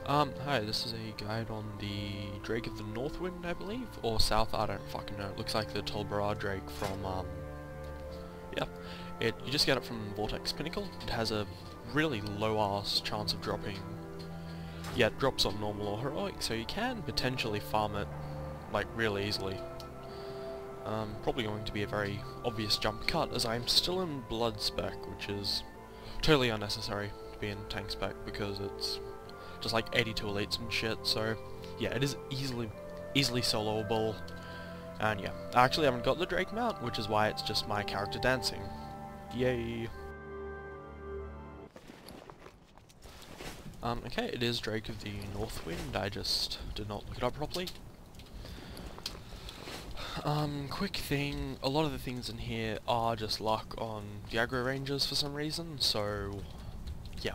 Hi, this is a guide on the Drake of the Northwind, I believe, or South, I don't fucking know. It looks like the Tolbara Drake from, yeah. You just get it from Vortex Pinnacle. It has a really low-ass chance of dropping. Yeah, it drops on normal or heroic, so you can potentially farm it, like, real easily. Probably going to be a very obvious jump cut, as I'm still in Blood spec, which is totally unnecessary to be in tank spec, because it's just like 82 elites and shit, so yeah, it is easily soloable. And yeah, I actually haven't got the Drake mount, which is why it's just my character dancing. Yay! Okay, it is Drake of the Northwind, I just did not look it up properly. Quick thing, a lot of the things in here are just luck on the aggro ranges for some reason, so yeah.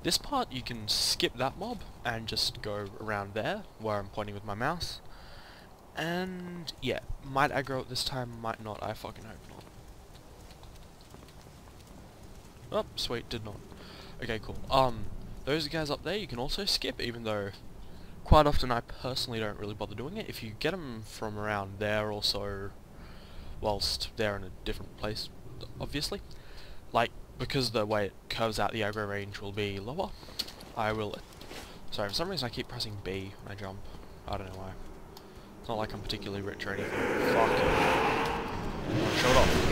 This part you can skip that mob and just go around there, where I'm pointing with my mouse. And yeah, might aggro it this time, might not, I fucking hope not. Oh, sweet, did not. Okay, cool. Those guys up there you can also skip, even though quite often I personally don't really bother doing it. If you get them from around there also, whilst they're in a different place, obviously, like, because the way it curves out the aggro range will be lower, I will... Sorry, for some reason I keep pressing B when I jump. I don't know why. It's not like I'm particularly rich or anything. Fuck. Show it off.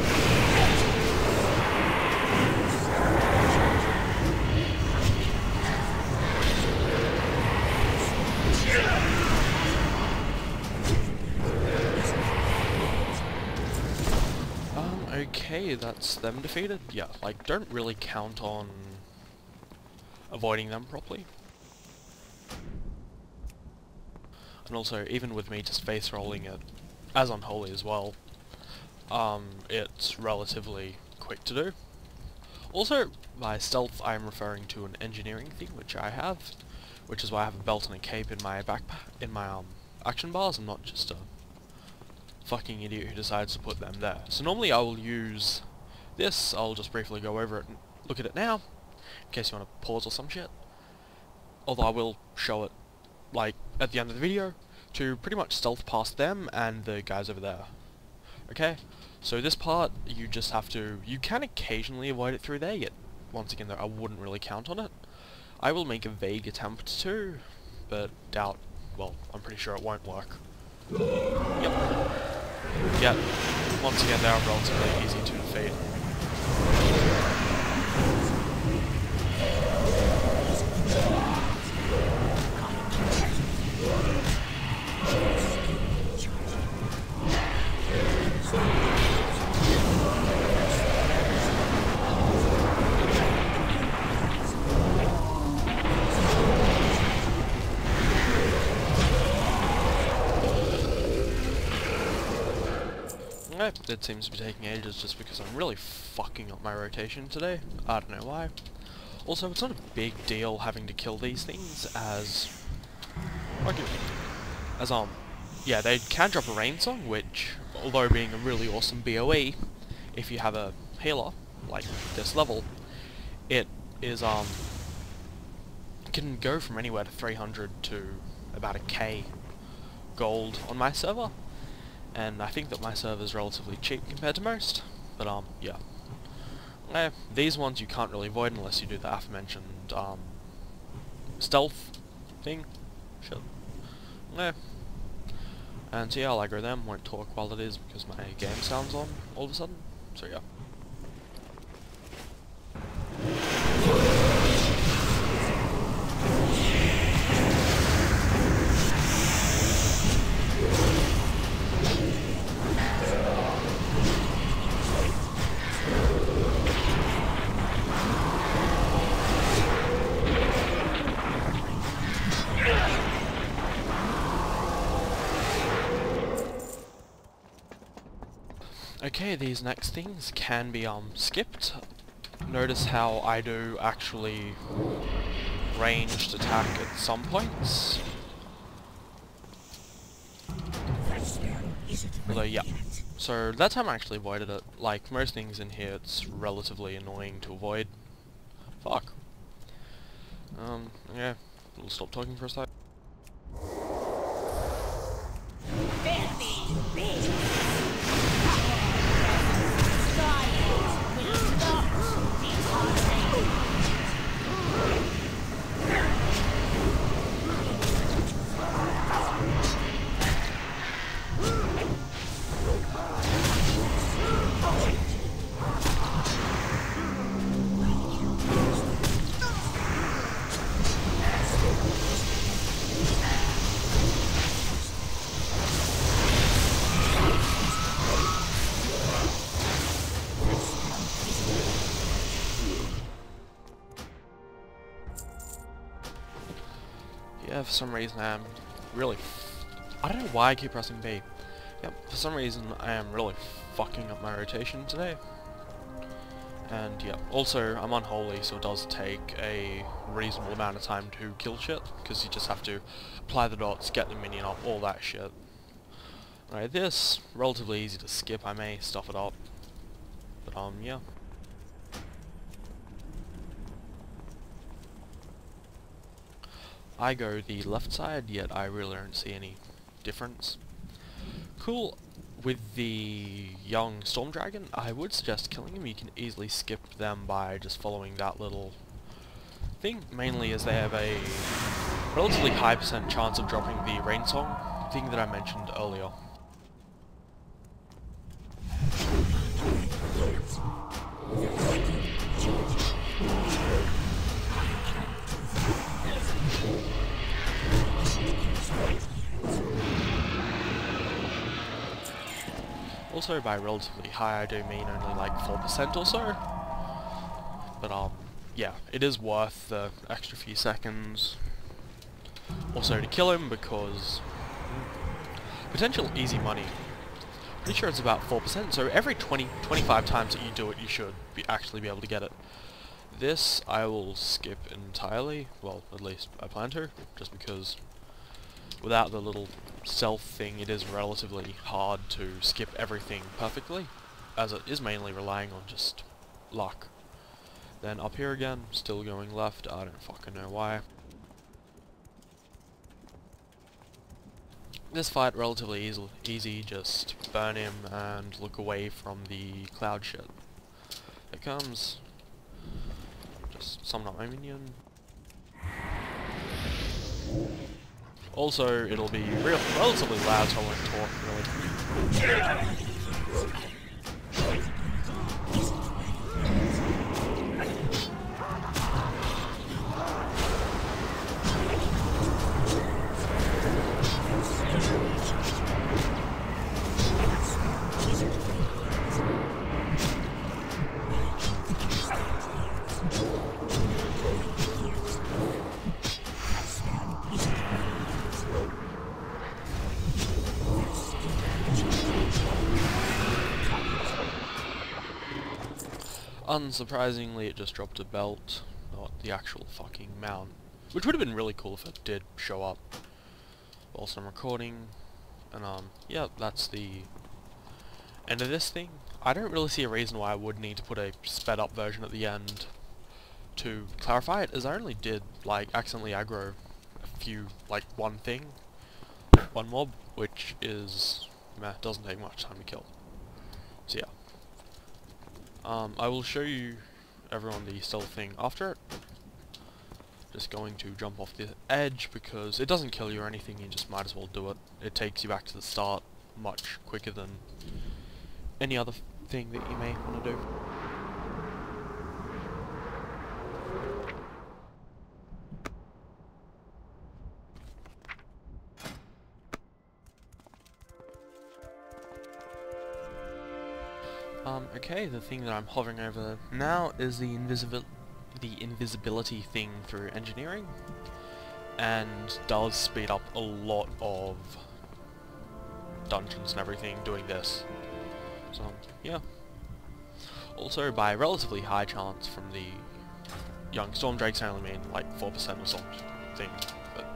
Okay, that's them defeated. Yeah, like, don't really count on avoiding them properly. And also, even with me just face rolling it as unholy as well, it's relatively quick to do. Also, by stealth I'm referring to an engineering thing, which I have, which is why I have a belt and a cape in my backpack, in my action bars. I'm not just a fucking idiot who decides to put them there. So normally I will use this. I'll just briefly go over it and look at it now, in case you want to pause or some shit. Although I will show it, like, at the end of the video, to pretty much stealth past them and the guys over there. Okay? So this part, you just have to... You can occasionally avoid it through there, yet once again though, I wouldn't really count on it. I will make a vague attempt to, but doubt... Well, I'm pretty sure it won't work. Yep. Yeah, once again they are relatively easy to defeat. It seems to be taking ages just because I'm really fucking up my rotation today. I don't know why. Also, it's not a big deal having to kill these things as... yeah, they can drop a rain song, which, although being a really awesome BOE, if you have a healer, like this level, it is, can go from anywhere to 300 to about a K gold on my server. And I think that my server is relatively cheap compared to most, but yeah. These ones you can't really avoid unless you do the aforementioned, stealth thing. Shit. And so yeah, I'll aggro them, won't talk while it is because my game sound's on all of a sudden, so yeah. Okay, these next things can be skipped. Notice how I do actually ranged attack at some points. Although yeah. So that time I actually avoided it. Like most things in here, it's relatively annoying to avoid. Fuck. Yeah, little stop talking for a sec. Yeah, for some reason I am really I don't know why I keep pressing B. Yep, for some reason I am really fucking up my rotation today. And yeah, also I'm unholy, so it does take a reasonable amount of time to kill shit, because you just have to apply the dots, get the minion up, all that shit. Alright, this, relatively easy to skip, I may stuff it up. But yeah. I go the left side, yet I really don't see any difference. Cool. With the young Storm Dragon, I would suggest killing him. You can easily skip them by just following that little thing, mainly as they have a relatively high % chance of dropping the Rain Song thing that I mentioned earlier. Also, by relatively high, I do mean only like 4% or so. But yeah, it is worth the extra few seconds also to kill him, because potential easy money. Pretty sure it's about 4%, so every 25 times that you do it, you should actually be able to get it. This I will skip entirely, well, at least I plan to, just because without the little stealth thing, it is relatively hard to skip everything perfectly, as it is mainly relying on just luck. Then up here again, still going left, I don't fucking know why. This fight relatively easy, just burn him and look away from the cloud shit. It comes. Just summon up my minion. Also, it'll be relatively loud, so I won't talk really. Unsurprisingly, it just dropped a belt, not the actual fucking mount. Which would have been really cool if it did show up whilst I'm recording. And yeah, that's the end of this thing. I don't really see a reason why I would need to put a sped up version at the end to clarify it, as I only did, like, accidentally aggro a few, like, one mob, which is, meh, doesn't take much time to kill. So yeah. I will show you everyone the stealth thing after it. Just going to jump off the edge, because it doesn't kill you or anything, you just might as well do it. It takes you back to the start much quicker than any other thing that you may want to do. Okay, the thing that I'm hovering over now is the invisibility thing through engineering, and does speed up a lot of dungeons and everything doing this. So, yeah. Also, by relatively high chance from the young Storm Drakes, I only mean like 4% or something, but,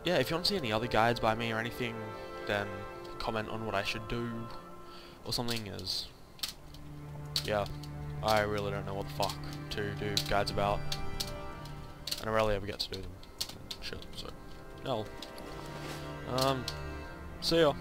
yeah, if you want to see any other guides by me or anything, then comment on what I should do or something, as yeah, I really don't know what the fuck to do guides about. and I rarely ever get to do them. Shit, so... No. See ya.